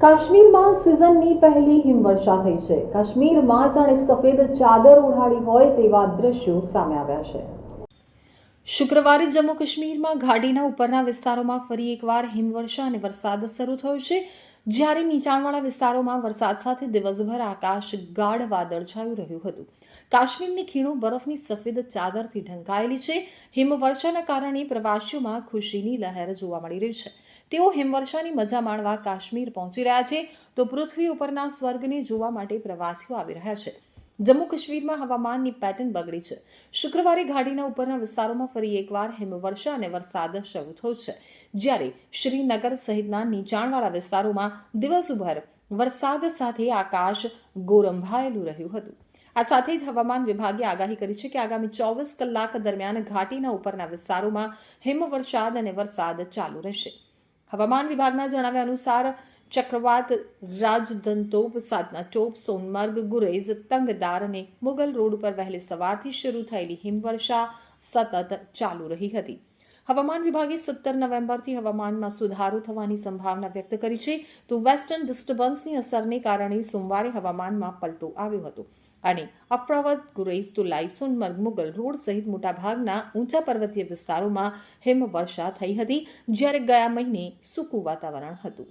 કાશ્મીરમાં સિઝનની પહેલી હિમવર્ષા થઈ છે. કાશ્મીરમાં જાણે સફેદ ચાદર ઓઢાડી હોય તેવા દ્રશ્યો સામે આવ્યા છે. શુક્રવારે જમ્મુ કાશ્મીરમાં ઘાટીના ઉપરના વિસ્તારોમાં ફરી એકવાર હિમવર્ષા અને વરસાદ શરૂ થયો છે. જ્યારે નીચાણવાળા વિસ્તારોમાં વરસાદ સાથે દિવસભર આકાશ ગાઢ વાદળછાયું રહ્યું હતું. કાશ્મીરની ખીણો બરફની સફેદ ચાદરથી ઢંકાયેલી છે. હિમવર્ષાના કારણે પ્રવાસીઓમાં ખુશીની લહેર જોવા મળી રહી છે. તેઓ હિમવર્ષાની મજા માણવા કાશ્મીર પહોંચી રહ્યા છે, તો પૃથ્વી ઉપરના સ્વર્ગને જોવા માટે પ્રવાસીઓ આવી રહ્યા છે. જમ્મુ કાશ્મીરમાં હવામાનની પેટર્ન બગડી છે. શુક્રવારે ઘાટીના ઉપરના વિસ્તારોમાં ફરી એકવાર હિમવર્ષા અને વરસાદ શરૂ થયો છે. જ્યારે શ્રીનગર સહિતના નીચાણવાળા વિસ્તારોમાં દિવસભર વરસાદ સાથે આકાશ ગોરંભાયેલું રહ્યું હતું. આ સાથે જ હવામાન વિભાગે આગાહી કરી છે કે આગામી 24 કલાક દરમિયાન ઘાટીના ઉપરના વિસ્તારોમાં હિમવર્ષાદ અને વરસાદ ચાલુ રહેશે. હવામાન વિભાગના જણાવ્યા અનુસાર ચક્રવાત રાજધનતોપ, સાતના ટોપ, સોનમર્ગ, ગુરેઝ, તંગદાર અને મુગલ રોડ પર વહેલી સવારથી શરૂ થયેલી હિમવર્ષા સતત ચાલુ રહી હતી. હવામાન વિભાગે 17 નવેમ્બરથી હવામાનમાં સુધારો થવાની સંભાવના વ્યક્ત કરી છે. તો વેસ્ટર્ન ડિસ્ટર્બન્સની અસરને કારણે સોમવારે હવામાનમાં પલટો આવ્યો હતો અને અફરાવત, ગુરેઝ, તુલાઈ, સોનમર્ગ, મુગલ રોડ સહિત મોટાભાગના ઊંચા પર્વતીય વિસ્તારોમાં હિમવર્ષા થઈ હતી, જ્યારે ગયા મહિને સૂકું વાતાવરણ હતું.